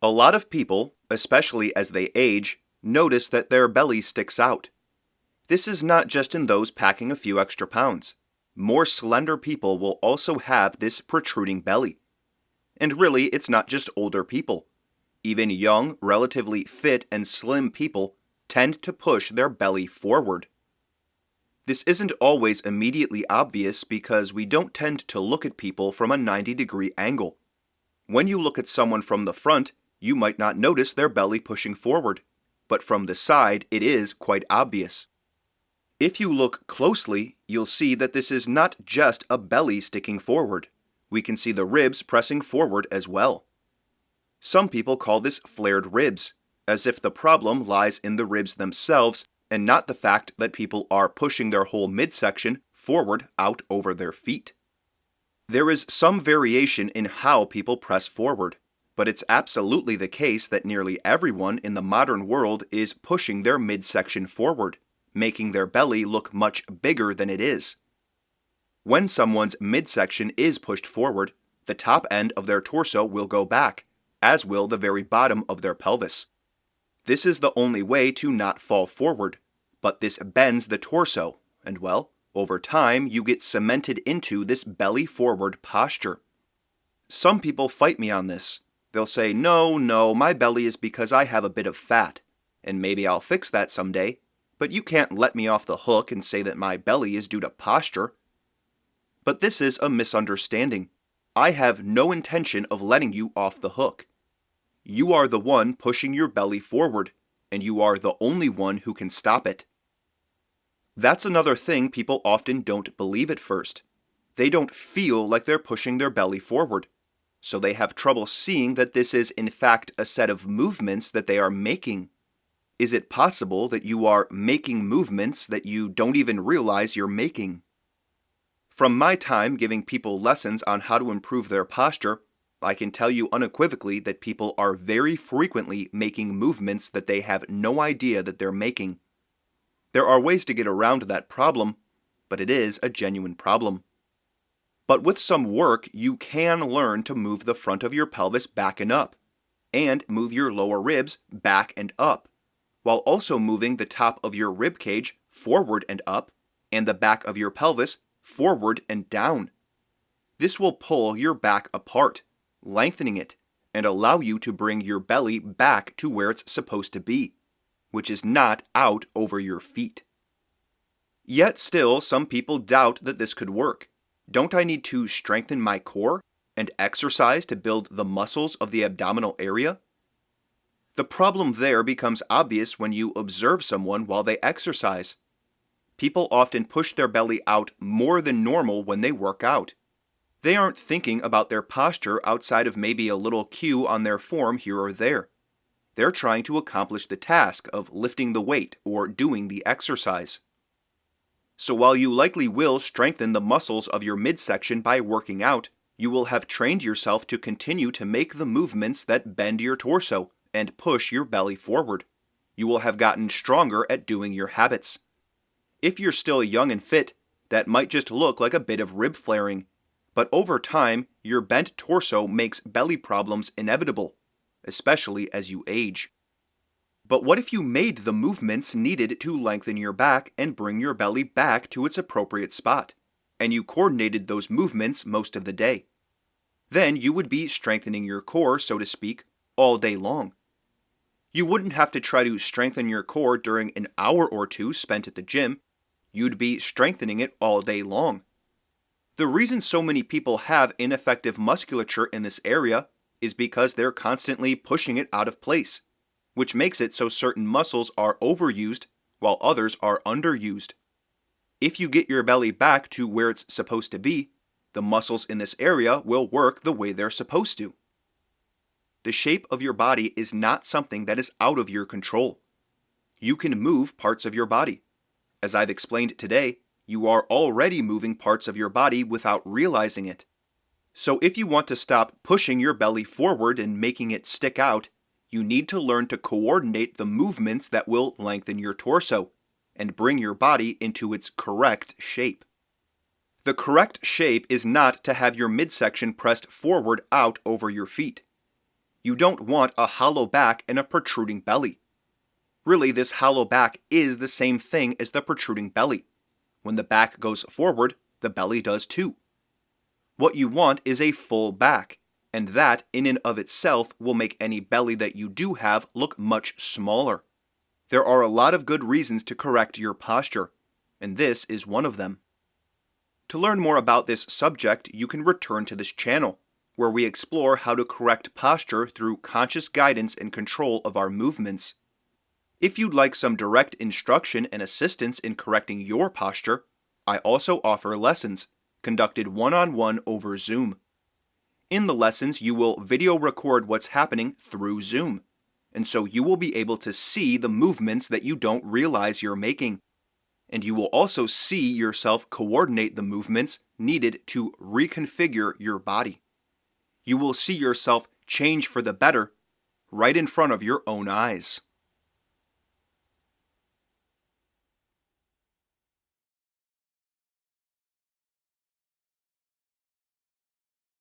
A lot of people, especially as they age, notice that their belly sticks out. This is not just in those packing a few extra pounds. More slender people will also have this protruding belly. And really, it's not just older people. Even young, relatively fit and slim people tend to push their belly forward. This isn't always immediately obvious because we don't tend to look at people from a 90-degree angle. When you look at someone from the front, you might not notice their belly pushing forward, but from the side it is quite obvious. If you look closely, you'll see that this is not just a belly sticking forward. We can see the ribs pressing forward as well. Some people call this flared ribs, as if the problem lies in the ribs themselves and not the fact that people are pushing their whole midsection forward out over their feet. There is some variation in how people press forward, but it's absolutely the case that nearly everyone in the modern world is pushing their midsection forward, making their belly look much bigger than it is. When someone's midsection is pushed forward, the top end of their torso will go back, as will the very bottom of their pelvis. This is the only way to not fall forward, but this bends the torso, and well, over time you get cemented into this belly forward posture. Some people fight me on this. They'll say, no, my belly is because I have a bit of fat, and maybe I'll fix that someday, but you can't let me off the hook and say that my belly is due to posture. But this is a misunderstanding. I have no intention of letting you off the hook. You are the one pushing your belly forward, and you are the only one who can stop it. That's another thing people often don't believe at first. They don't feel like they're pushing their belly forward, so they have trouble seeing that this is in fact a set of movements that they are making. Is it possible that you are making movements that you don't even realize you're making? From my time giving people lessons on how to improve their posture, I can tell you unequivocally that people are very frequently making movements that they have no idea that they're making. There are ways to get around that problem, but it is a genuine problem. But with some work, you can learn to move the front of your pelvis back and up, and move your lower ribs back and up, while also moving the top of your rib cage forward and up, and the back of your pelvis forward and down. This will pull your back apart, lengthening it, and allow you to bring your belly back to where it's supposed to be, which is not out over your feet. Yet still, some people doubt that this could work. Don't I need to strengthen my core and exercise to build the muscles of the abdominal area? The problem there becomes obvious when you observe someone while they exercise. People often push their belly out more than normal when they work out. They aren't thinking about their posture outside of maybe a little cue on their form here or there. They're trying to accomplish the task of lifting the weight or doing the exercise. So while you likely will strengthen the muscles of your midsection by working out, you will have trained yourself to continue to make the movements that bend your torso and push your belly forward. You will have gotten stronger at doing your habits. If you're still young and fit, that might just look like a bit of rib flaring, but over time, your bent torso makes belly problems inevitable, especially as you age. But what if you made the movements needed to lengthen your back and bring your belly back to its appropriate spot, and you coordinated those movements most of the day? Then you would be strengthening your core, so to speak, all day long. You wouldn't have to try to strengthen your core during an hour or two spent at the gym. You'd be strengthening it all day long. The reason so many people have ineffective musculature in this area is because they're constantly pushing it out of place, which makes it so certain muscles are overused while others are underused. If you get your belly back to where it's supposed to be, the muscles in this area will work the way they're supposed to. The shape of your body is not something that is out of your control. You can move parts of your body. As I've explained today, you are already moving parts of your body without realizing it. So if you want to stop pushing your belly forward and making it stick out, you need to learn to coordinate the movements that will lengthen your torso and bring your body into its correct shape. The correct shape is not to have your midsection pressed forward out over your feet. You don't want a hollow back and a protruding belly. Really, this hollow back is the same thing as the protruding belly. When the back goes forward, the belly does too. What you want is a full back, and that in and of itself will make any belly that you do have look much smaller. There are a lot of good reasons to correct your posture, and this is one of them. To learn more about this subject, you can return to this channel, where we explore how to correct posture through conscious guidance and control of our movements. If you'd like some direct instruction and assistance in correcting your posture, I also offer lessons, conducted one-on-one over Zoom. In the lessons, you will video record what's happening through Zoom, and so you will be able to see the movements that you don't realize you're making. And you will also see yourself coordinate the movements needed to reconfigure your body. You will see yourself change for the better right in front of your own eyes.